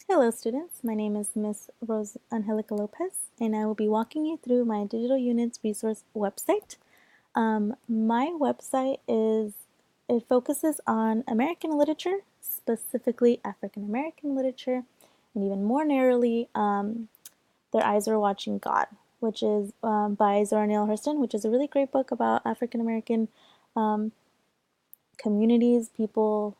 Hello students, my name is Miss Rose Angelica Lopez and I will be walking you through my digital units resource website. My website it focuses on American literature, specifically African American literature, and even more narrowly, Their Eyes Are Watching God, which is by Zora Neale Hurston, which is a really great book about African American um, communities, people,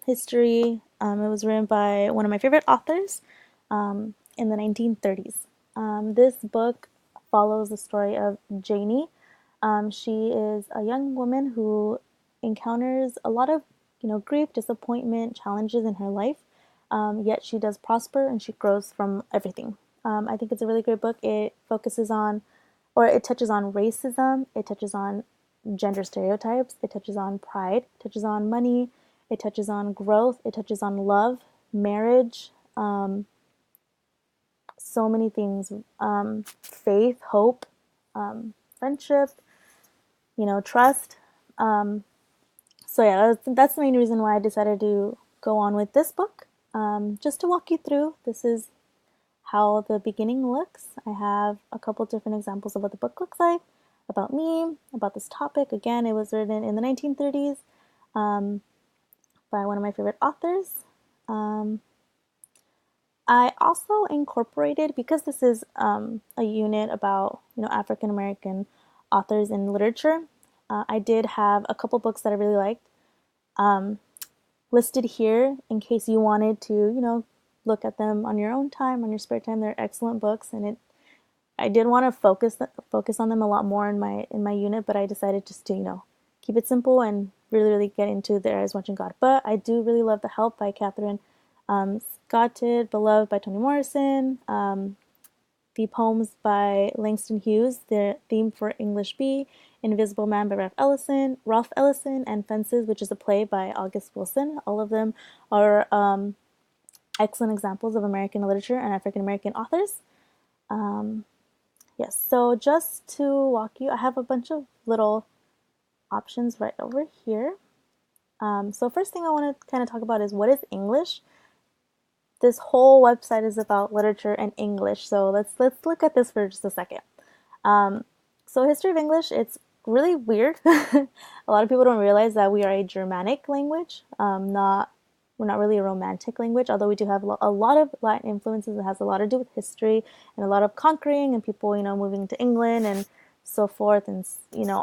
history. It was written by one of my favorite authors in the 1930s. This book follows the story of Janie. She is a young woman who encounters a lot of, grief, disappointment, challenges in her life. Yet she does prosper and she grows from everything. I think it's a really great book. It focuses on, or it touches on racism. It touches on gender stereotypes. It touches on pride. It touches on money. It touches on growth. It touches on love, marriage, so many things. Faith, hope, friendship, trust. Um, so yeah, that's the main reason why I decided to go on with this book. Just to walk you through, this is how the beginning looks. I have a couple different examples of what the book looks like, about me, about this topic. Again, it was written in the 1930s um, by one of my favorite authors. Um, I also incorporated, because this is a unit about African American authors in literature. I did have a couple books that I really liked listed here in case you wanted to look at them on your own time, on your spare time. They're excellent books, and I did want to focus on them a lot more in my unit, but I decided just to keep it simple and really get into Their Eyes Watching God. But I do really love The Help by Catherine Scotted, Beloved by Toni Morrison, the poems by Langston Hughes, the theme for English B, Invisible Man by Ralph Ellison, and Fences, which is a play by August Wilson. All of them are excellent examples of American literature and African American authors. Yes, so just to walk you, I have a bunch of little options right over here. So first thing I want to kind of talk about is, what is English? This whole website is about literature and English, so let's look at this for just a second. So history of English, it's really weird. A lot of people don't realize that we are a Germanic language, we're not really a romantic language, although we do have a lot of Latin influences. It has a lot to do with history and a lot of conquering and people, moving to England and so forth, and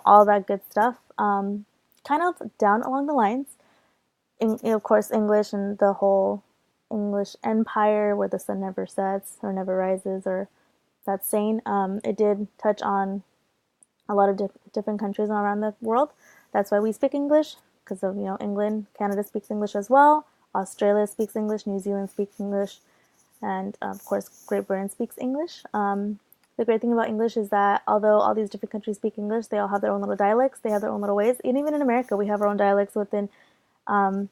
all that good stuff. Kind of down along the lines, of course, English and the whole English empire, where the sun never sets or never rises, or that saying. It did touch on a lot of different countries around the world. That's why we speak English, because of England. Canada speaks English as well. Australia speaks English. New Zealand speaks English, and of course, Great Britain speaks English. The great thing about English is that although all these different countries speak English, they all have their own little dialects. They have their own little ways. And even in America, we have our own dialects within the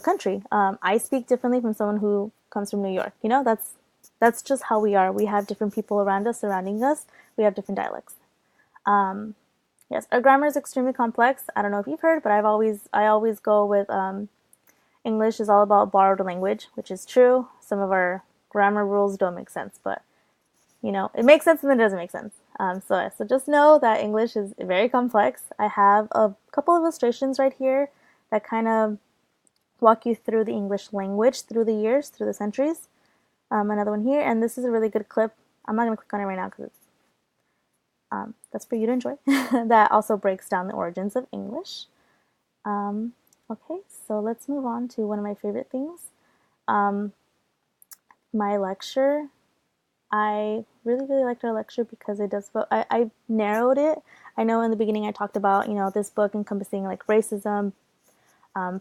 country. I speak differently from someone who comes from New York. That's just how we are. We have different people around us, surrounding us. We have different dialects. Yes, our grammar is extremely complex. I don't know if you've heard, but I always go with English is all about borrowed language, which is true. Some of our grammar rules don't make sense, but it makes sense and then it doesn't make sense. So just know that English is very complex. I have a couple of illustrations right here that kind of walk you through the English language through the years, through the centuries. Another one here, and this is a really good clip. I'm not going to click on it right now because that's for you to enjoy. That also breaks down the origins of English. Okay, so let's move on to one of my favorite things. My lecture. I really liked our lecture because it does. I narrowed it. I know in the beginning I talked about this book encompassing like racism,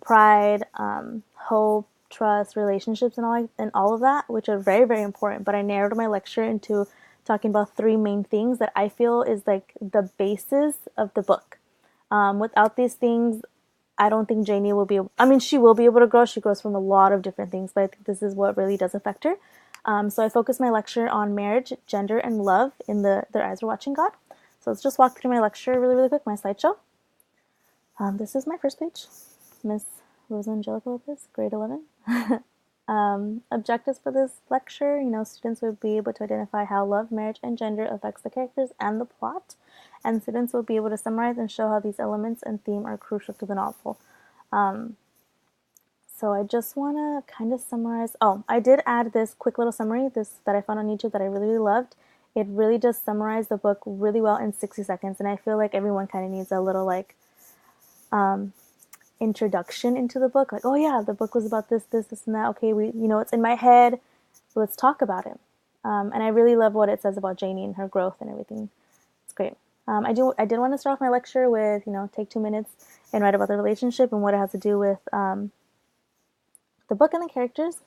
pride, hope, trust, relationships, and all of that, which are very important. But I narrowed my lecture into talking about three main things that I feel is like the basis of the book. Without these things, I don't think Janie will be able, I mean, she will be able to grow. She grows from a lot of different things, but I think this is what really does affect her. So I focused my lecture on marriage, gender, and love in Their Eyes Are Watching God. So let's just walk through my lecture really quick, my slideshow. This is my first page. Miss Rosa Angelica Lopez, grade 11. Objectives for this lecture, students would be able to identify how love, marriage, and gender affects the characters and the plot. And students will be able to summarize and show how these elements and theme are crucial to the novel. So I just want to kind of summarize. Oh, I did add this quick little summary that I found on YouTube that I really, really loved. It really just summarized the book really well in 60 seconds. And I feel like everyone kind of needs a little introduction into the book. Like, oh yeah, the book was about this, this, this, and that. Okay, it's in my head. Let's talk about it. And I really love what it says about Janie and her growth and everything. It's great. I did want to start off my lecture with, take 2 minutes and write about the relationship and what it has to do with the book and the characters.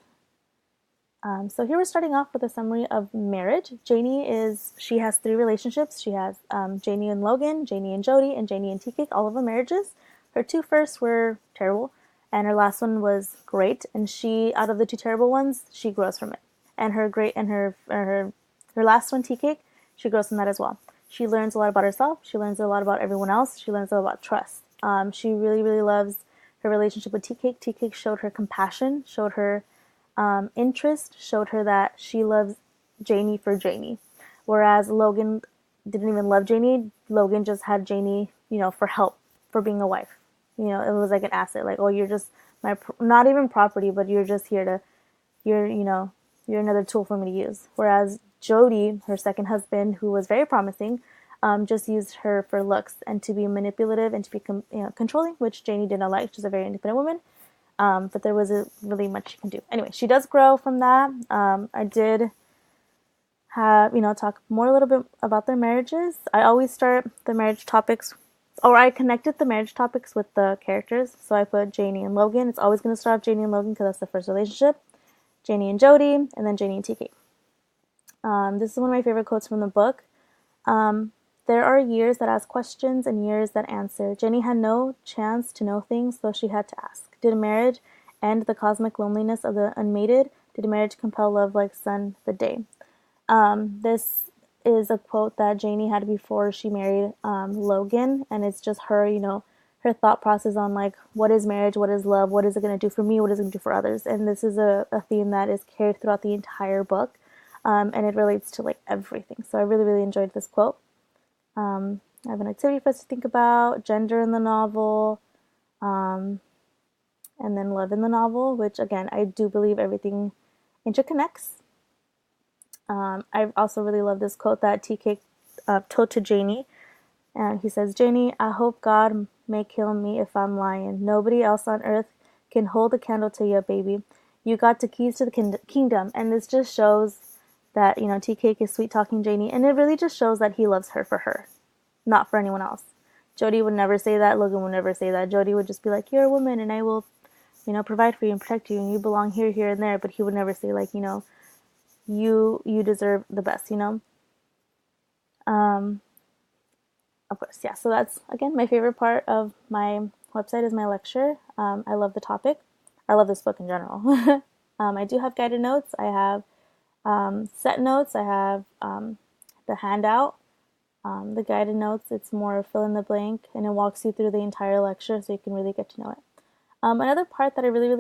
So here we're starting off with a summary of marriage. She has 3 relationships. She has Janie and Logan, Janie and Jody, and Janie and T-Cake, all of them marriages. Her 2 first were terrible, and her last one was great. And out of the 2 terrible ones, she grows from it. And her last one, T-Cake, she grows from that as well. She learns a lot about herself. She learns a lot about everyone else. She learns a lot about trust. She really, really loves her relationship with T-Cake. T-Cake showed her compassion, showed her interest, showed her that she loves Janie for Janie. Whereas Logan didn't even love Janie. Logan just had Janie, for help, for being a wife. It was like an asset. Like, oh, you're just not even property, but you're just here to, you're another tool for me to use. Whereas Jody, her second husband, who was very promising, just used her for looks and to be manipulative and to be controlling, which Janie did not like. She's a very independent woman. But there wasn't really much she can do. Anyway, she does grow from that. I did have, talk more a little bit about their marriages. I always start the marriage topics, or I connected the marriage topics with the characters. So I put Janie and Logan. It's always going to start off Janie and Logan because that's the first relationship. Janie and Jody, and then Janie and TK. This is one of my favorite quotes from the book. There are years that ask questions and years that answer. Jenny had no chance to know things, so she had to ask. Did marriage end the cosmic loneliness of the unmated? Did marriage compel love like sun the day? This is a quote that Janie had before she married Logan, and it's just her, her thought process on like, what is marriage, what is love, what is it going to do for me, what is it going to do for others? And this is a theme that is carried throughout the entire book, and it relates to like everything. So I really, really enjoyed this quote. I have an activity for us to think about, gender in the novel, and then love in the novel, which again, I do believe everything interconnects. I also really love this quote that TK told to Janie. And he says, Janie, I hope God may kill me if I'm lying. Nobody else on earth can hold a candle to you, baby. You got the keys to the kingdom. And this just shows that, TK is sweet talking Janie. And it really just shows that he loves her for her, not for anyone else. Jody would never say that. Logan would never say that. Jody would just be like, you're a woman and I will, provide for you and protect you and you belong here, here, and there. But he would never say like, you deserve the best, Of course, yeah. So that's, again, my favorite part of my website is my lecture. I love the topic. I love this book in general. I do have guided notes. I have set notes. I have the handout. The guided notes, it's more fill in the blank, and it walks you through the entire lecture so you can really get to know it. Another part that I really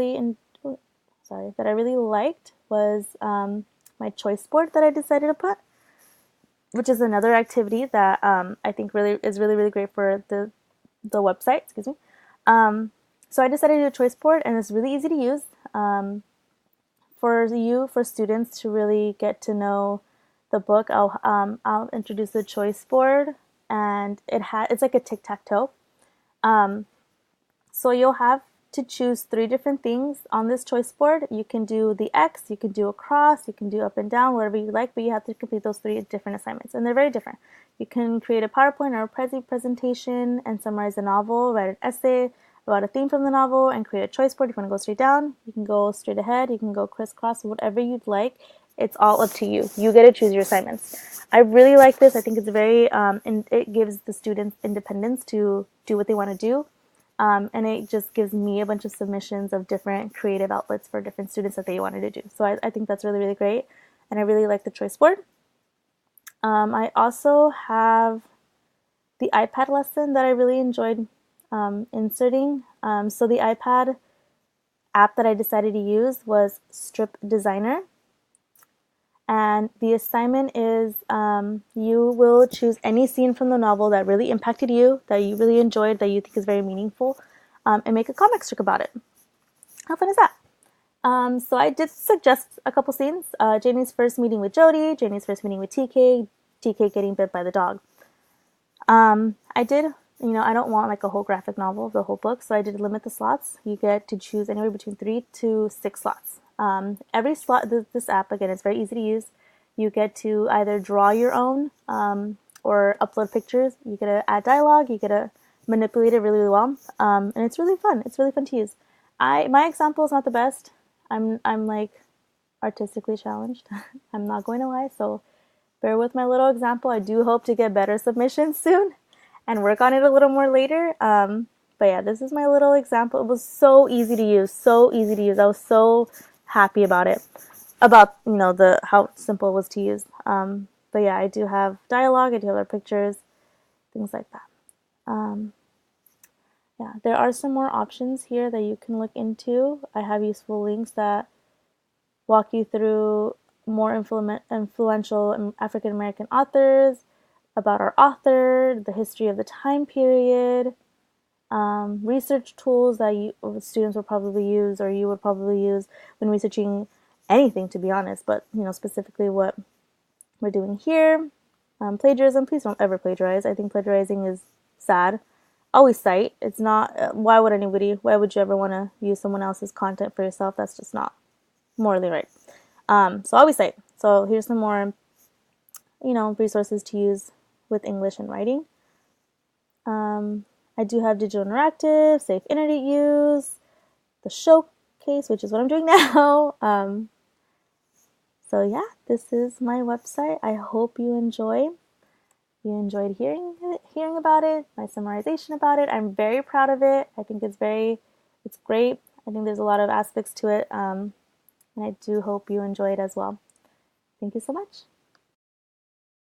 liked was my choice board that I decided to put, which is another activity that I think is really, really great for the website. Excuse me. So I decided to do a choice board, and it's really easy to use for students to really get to know the book. I'll introduce the choice board, and it's like a tic-tac-toe. So you'll have to choose 3 different things on this choice board. You can do the X, you can do a cross, you can do up and down, whatever you like, but you have to complete those 3 different assignments, and they're very different. You can create a PowerPoint or a presentation and summarize the novel, write an essay about a theme from the novel, and create a choice board. If you want to go straight down, you can go straight ahead, you can go crisscross, whatever you'd like. It's all up to you. You get to choose your assignments. I really like this. I think it's very, and it gives the students independence to do what they want to do. And it just gives me a bunch of submissions of different creative outlets for different students that they wanted to do. So I think that's really, really great. And I really like the choice board. I also have the iPad lesson that I really enjoyed inserting. So the iPad, app that I decided to use was Strip Designer. And the assignment is you will choose any scene from the novel that really impacted you, that you really enjoyed, that you think is very meaningful, and make a comic strip about it. How fun is that? So I did suggest a couple scenes. Janie's first meeting with Jody, Janie's first meeting with TK, TK getting bit by the dog. I did, I don't want like a whole graphic novel, the whole book, so I did limit the slots. You get to choose anywhere between 3 to 6 slots. Every slot, this app, again, is very easy to use. You get to either draw your own or upload pictures. You get to add dialogue. You get to manipulate it really, really well, and it's really fun. It's really fun to use. My example is not the best. I'm like artistically challenged. I'm not going to lie, so bear with my little example. I do hope to get better submissions soon and work on it a little more later. But yeah, this is my little example. It was so easy to use, so easy to use. I was so happy about it, about the how simple it was to use. But yeah, I do have dialogue. I do have other pictures, things like that. Yeah, there are some more options here that you can look into. I have useful links that walk you through more influential African American authors, about our author, the history of the time period, research tools that students will probably use, or you would probably use when researching anything, to be honest, but specifically what we're doing here. Plagiarism, please don't ever plagiarize. I think plagiarizing is sad. Always cite. It's not, why would you ever want to use someone else's content for yourself? That's just not morally right. So always cite. So here's some more, resources to use with English and writing. I do have digital interactive, safe internet use, the showcase, which is what I'm doing now. So yeah, this is my website. I hope you enjoyed hearing about it, my summarization about it. I'm very proud of it. I think it's great. I think there's a lot of aspects to it, and I do hope you enjoy it as well. Thank you so much.